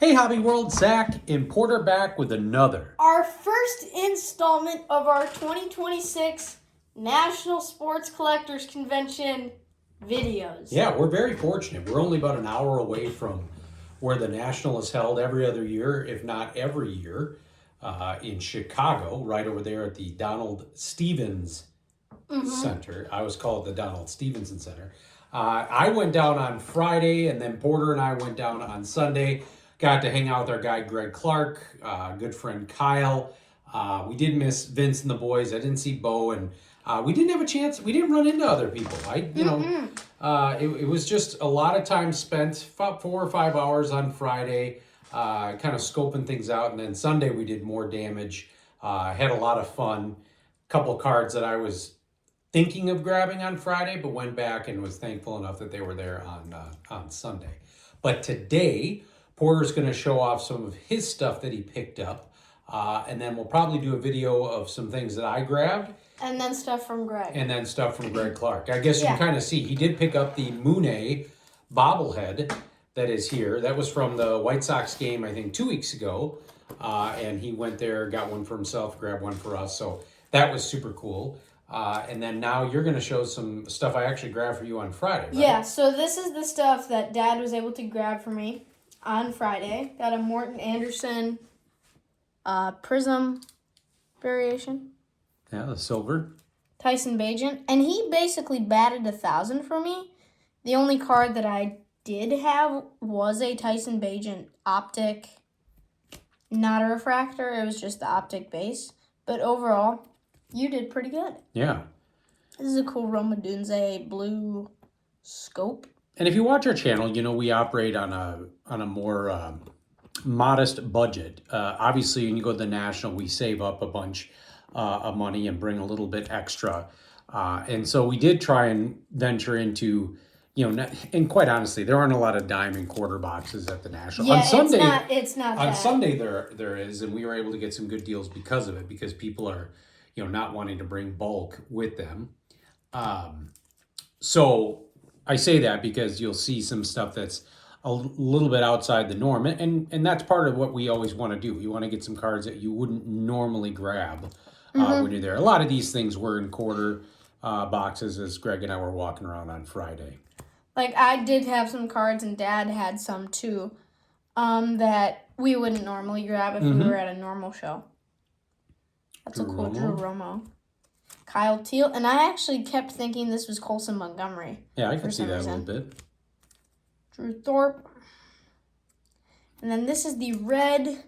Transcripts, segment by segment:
Hey Hobby World, Zach and Porter back with another. Our first installment of our 2026 National Sports Collectors Convention videos. Yeah, we're very fortunate. We're only about an hour away from where the National is held every other year, if not every year, in Chicago, right over there at the Donald Stevens Center. I always call it the Donald Stevenson Center. I went down on Friday, and then Porter and I went down on Sunday. Got to hang out with our guy Greg Clark, good friend Kyle. We did miss Vince and the boys. I didn't see Bo, and we didn't have a chance. We didn't run into other people. It was just a lot of time spent, about 4 or 5 hours on Friday, kind of scoping things out, and then Sunday we did more damage. Had a lot of fun. Couple cards that I was thinking of grabbing on Friday, but went back and was thankful enough that they were there on Sunday. But today, Porter's going to show off some of his stuff that he picked up, and then we'll probably do a video of some things that I grabbed. And then stuff from Greg. And then stuff from Greg Clark. I guess you can kind of see, he did pick up the Mooney bobblehead that is here. That was from the White Sox game, I think, 2 weeks ago. And he went there, got one for himself, grabbed one for us. So that was super cool. And then now you're going to show some stuff I actually grabbed for you on Friday, right? Yeah, so this is the stuff that Dad was able to grab for me on Friday. Got a Morton Anderson Prism variation. Yeah, the silver. Tyson Bagent. And he basically batted 1,000 for me. The only card that I did have was a Tyson Bagent optic, not a refractor. It was just the optic base. But overall, you did pretty good. Yeah. This is a cool Roma Dunze blue scope. And if you watch our channel, you know we operate on a more modest budget. Obviously, when you go to the National, we save up a bunch of money and bring a little bit extra. And so we did try and venture into, and quite honestly, there aren't a lot of dime and quarter boxes at the National. Yeah, on Sunday, it's not on that. Sunday there is, and we were able to get some good deals because of it, because people are, not wanting to bring bulk with them. So I say that because you'll see some stuff that's a little bit outside the norm, and that's part of what we always want to do. We want to get some cards that you wouldn't normally grab when you're there. A lot of these things were in quarter boxes as Greg and I were walking around on Friday. Like, I did have some cards, and Dad had some too, that we wouldn't normally grab if we were at a normal show. That's a cool Drew Romo. Kyle Teal, and I actually kept thinking this was Colson Montgomery. Yeah, I can see that a little bit. Drew Thorpe. And then this is the red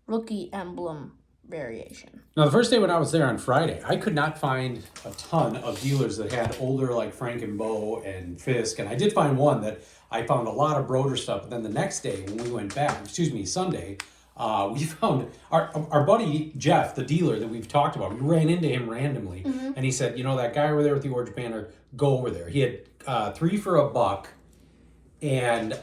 rookie emblem variation. Now, the first day when I was there on Friday, I could not find a ton of dealers that had older, like Frank and Bo and Fisk, and I did find one that I found a lot of Broder stuff. But then the next day when we went back, Sunday, we found our buddy Jeff, the dealer that we've talked about. We ran into him randomly, and he said, that guy over there with the orange banner, go over there. He had 3 for $1, and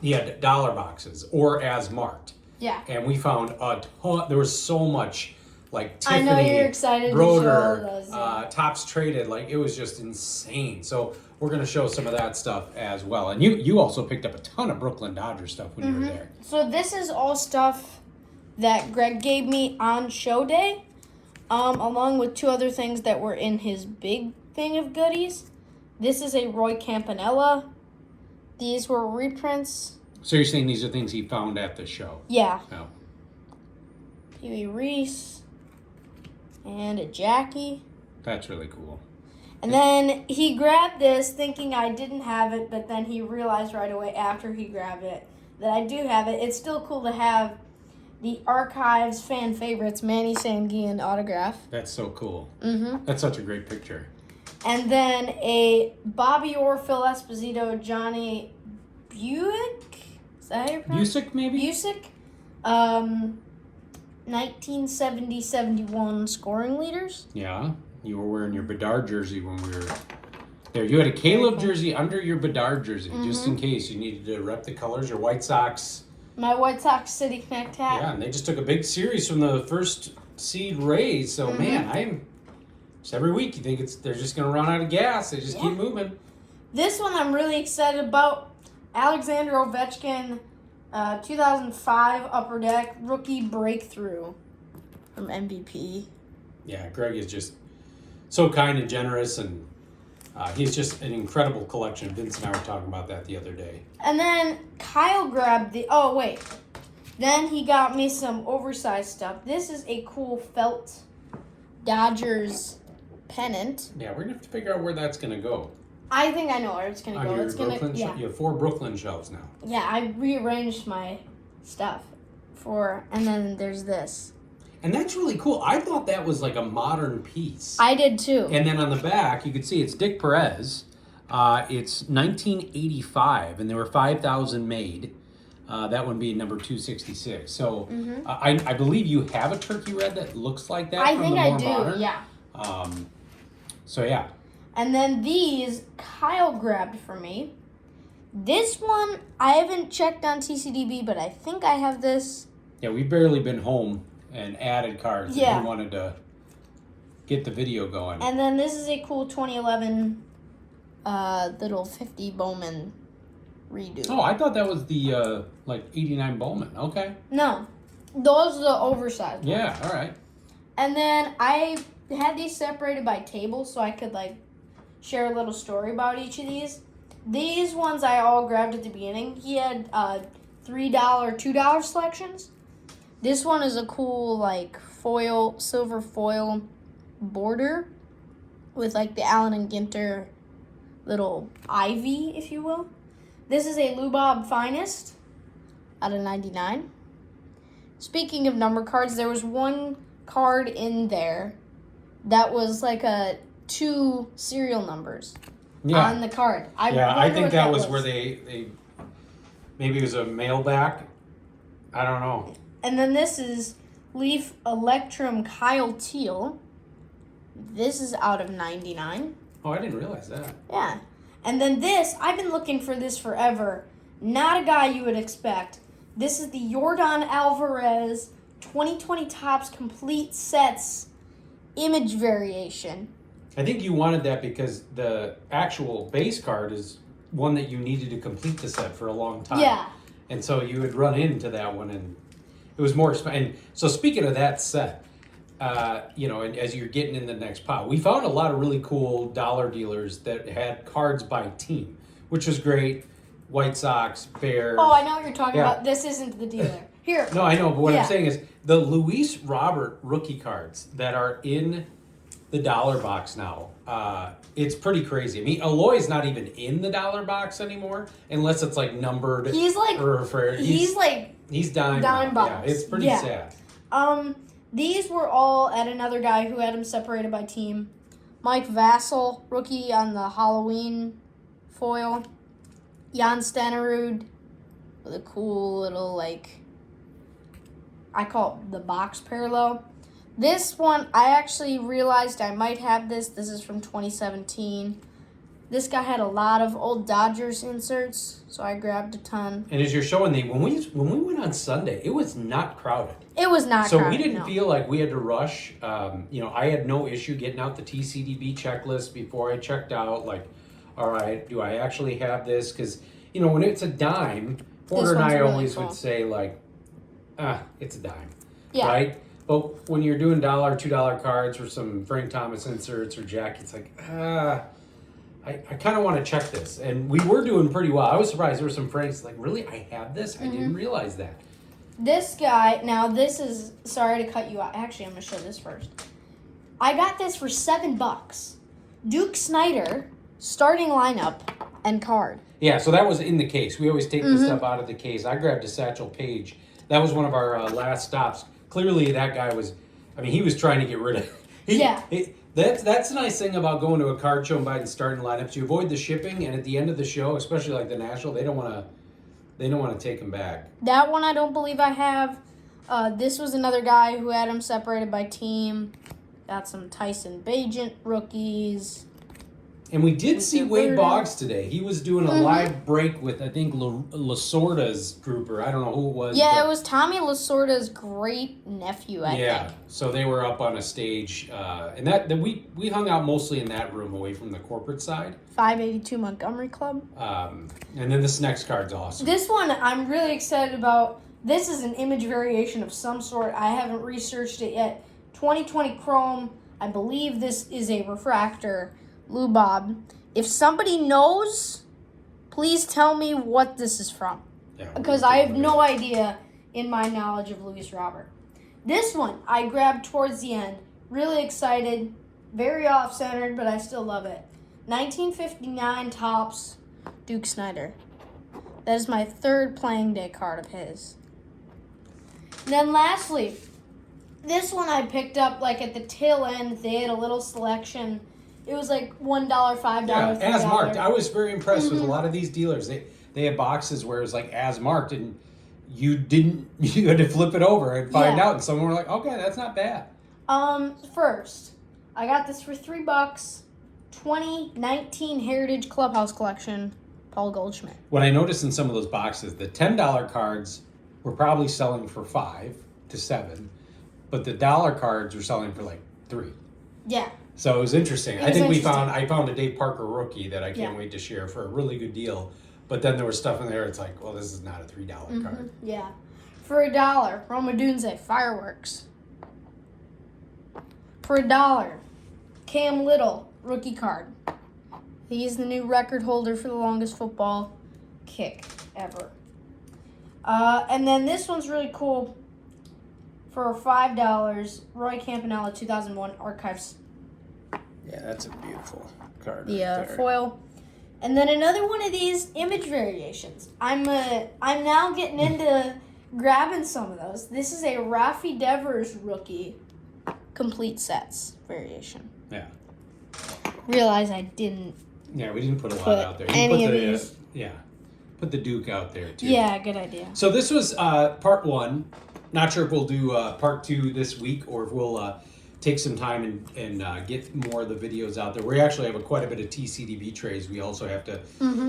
he had dollar boxes or as marked. Yeah. And we found a ton. There was so much, like Tiffany, I know you're excited Broder, to show those. Yeah. Tops Traded. Like, it was just insane. So we're going to show some of that stuff as well. And you also picked up a ton of Brooklyn Dodgers stuff when you were there. So this is all stuff that Greg gave me on show day, along with 2 other things that were in his big thing of goodies. This is a Roy Campanella. These were reprints. So you're saying these are things he found at the show? Yeah. Oh. Pee Wee Reese. And a Jackie. That's really cool. And then he grabbed this thinking I didn't have it, but then he realized right away after he grabbed it that I do have it. It's still cool to have the Archives fan favorites Manny Sanguillen autograph. That's so cool. Mm-hmm. That's such a great picture. And then a Bobby Orr, Phil Esposito, Johnny Buick. Is that how you pronounce it? Busick, maybe? Busick. 1970-71 scoring leaders. Yeah. You were wearing your Bedard jersey when we were there. You had a Caleb jersey under your Bedard jersey, just in case you needed to rep the colors. Your White Sox. My White Sox City Connect hat. Yeah, and they just took a big series from the first seed Rays. So, man, just every week you think they're just going to run out of gas. They just keep moving. This one I'm really excited about. Alexander Ovechkin 2005 Upper Deck rookie breakthrough from MVP. Yeah, Greg is just so kind and generous, and he's just an incredible collection. Vince and I were talking about that the other day. And then Kyle grabbed the. Oh wait, then he got me some oversized stuff. This is a cool felt Dodgers pennant. Yeah, we're gonna have to figure out where that's gonna go. I think I know where it's gonna On go. your It's gonna Brooklyn you have 4 Brooklyn shelves now. Yeah, I rearranged my stuff and then there's this. And that's really cool. I thought that was like a modern piece. I did too. And then on the back, you can see it's Dick Perez. It's 1985, and there were 5,000 made. That one being number 266. So I believe you have a turkey red that looks like that. I from think the I more do. modern. Yeah. So yeah. And then these Kyle grabbed for me. This one I haven't checked on TCDB, but I think I have this. Yeah, we've barely been home and added cards. Yeah. And we wanted to get the video going. And then this is a cool 2011 little 50 Bowman redo. Oh, I thought that was the 89 Bowman. Okay. No, those are the oversized ones. Yeah, all right. And then I had these separated by table so I could share a little story about each of these. These ones I all grabbed at the beginning. He had $3, $2 selections. This one is a cool silver foil border with the Allen and Ginter little ivy, if you will. This is a Lubob Finest out of 99. Speaking of number cards, there was one card in there that was 2 serial numbers on the card. I think that was where they maybe it was a mailback. I don't know. And then this is Leaf Electrum Kyle Teal. This is out of 99. Oh, I didn't realize that. Yeah. And then this, I've been looking for this forever. Not a guy you would expect. This is the Yordan Alvarez 2020 Topps Complete Sets image variation. I think you wanted that because the actual base card is one that you needed to complete the set for a long time. Yeah. And so you would run into that one, and it was more expensive. And so speaking of that set, and as you're getting in the next pot, we found a lot of really cool dollar dealers that had cards by team, which was great. White Sox, Bears. Oh, I know what you're talking Yeah. about. This isn't the dealer. Here. No, I know, but what Yeah. I'm saying is the Luis Robert rookie cards that are in the dollar box now. It's pretty crazy. I mean, Eloy's not even in the dollar box anymore unless it's numbered. He's he's dime dime now. box. Yeah, it's pretty Yeah. sad. These were all at another guy who had them separated by team. Mike Vassell, rookie on the Halloween foil. Jan Stenerud with a cool little I call it the box parallel. This one, I actually realized I might have this. This is from 2017. This guy had a lot of old Dodgers inserts, so I grabbed a ton. And as you're showing when we went on Sunday, it was not crowded. It was not So crowded, we didn't no. feel like we had to rush. I had no issue getting out the TCDB checklist before I checked out. All right, do I actually have this? Because, when it's a dime, Porter and one's I really always cool. would say, it's a dime. Yeah. Right? But when you're doing $1, $2 cards or some Frank Thomas inserts or Jack, it's I kind of want to check this. And we were doing pretty well. I was surprised. There were some Franks really? I have this? I didn't realize that. This guy, now this is, sorry to cut you out. Actually, I'm going to show this first. I got this for $7. Duke Snyder, starting lineup, and card. Yeah, so that was in the case. We always take the stuff out of the case. I grabbed a Satchel Paige. That was one of our last stops. Clearly, that guy was, he was trying to get rid of it. That's the nice thing about going to a card show and buying starting lineups. You avoid the shipping, and at the end of the show, especially the National, they don't want to take them back. That one I don't believe I have. This was another guy who had them separated by team. Got some Tyson Bagent rookies. And we did see the Wade bird. Boggs today. He was doing a live break with, I think, Lasorda's grouper. I don't know who it was. Yeah, but- it was Tommy Lasorda's great nephew, I think. So they were up on a stage, and that we hung out mostly in that room away from the corporate side. 582 Montgomery Club. And then this next card's awesome. This one I'm really excited about. This is an image variation of some sort. I haven't researched it yet. 2020 Chrome. I believe this is a refractor. Lou Bob. If somebody knows, please tell me what this is from. Yeah, Because I have no idea in my knowledge of Luis Robert. This one I grabbed towards the end. Really excited. Very off-centered, but I still love it. 1959 Topps Duke Snyder. That is my third playing day card of his. And then lastly, this one I picked up like at the tail end. They had a little selection. It was like $1, $5, Yeah, $3. as marked. I was very impressed with a lot of these dealers. They had boxes where it was like as marked, and you had to flip it over and find Yeah. out. And someone were like, okay, that's not bad. First, I got this for $3. 2019 Heritage Clubhouse Collection, Paul Goldschmidt. What I noticed in some of those boxes, the $10 cards were probably selling for $5 to $7, but the dollar cards were selling for like $3. Yeah. So it was interesting. It I was think interesting. I found a Dave Parker rookie that I can't Yeah. wait to share for a really good deal. But then there was stuff in there. It's like, well, this is not a $3 Mm-hmm. card. Yeah. For $1, Roma Dunze, Fireworks. For $1, Cam Little, rookie card. He's the new record holder for the longest football kick ever. And then this one's really cool. For $5, Roy Campanella, 2001 Archives. Yeah, that's a beautiful card. The foil. And then another one of these image variations. I'm now getting into grabbing some of those. This is a Rafi Devers rookie complete sets variation. Yeah. Realize I didn't. Yeah, we didn't put a lot Put out there. any put of the, these. Yeah. Put the Duke out there, too. Yeah, good idea. So this was part one. Not sure if we'll do part two this week or if we'll take some time and get more of the videos out there. We actually have quite a bit of TCDB trays we also have to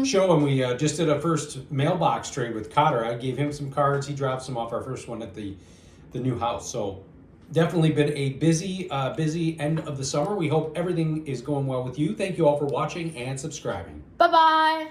show. And we just did a first mailbox trade with Cotter. I gave him some cards. He dropped some off our first one at the new house. So definitely been a busy end of the summer. We hope everything is going well with you. Thank you all for watching and subscribing. Bye-bye.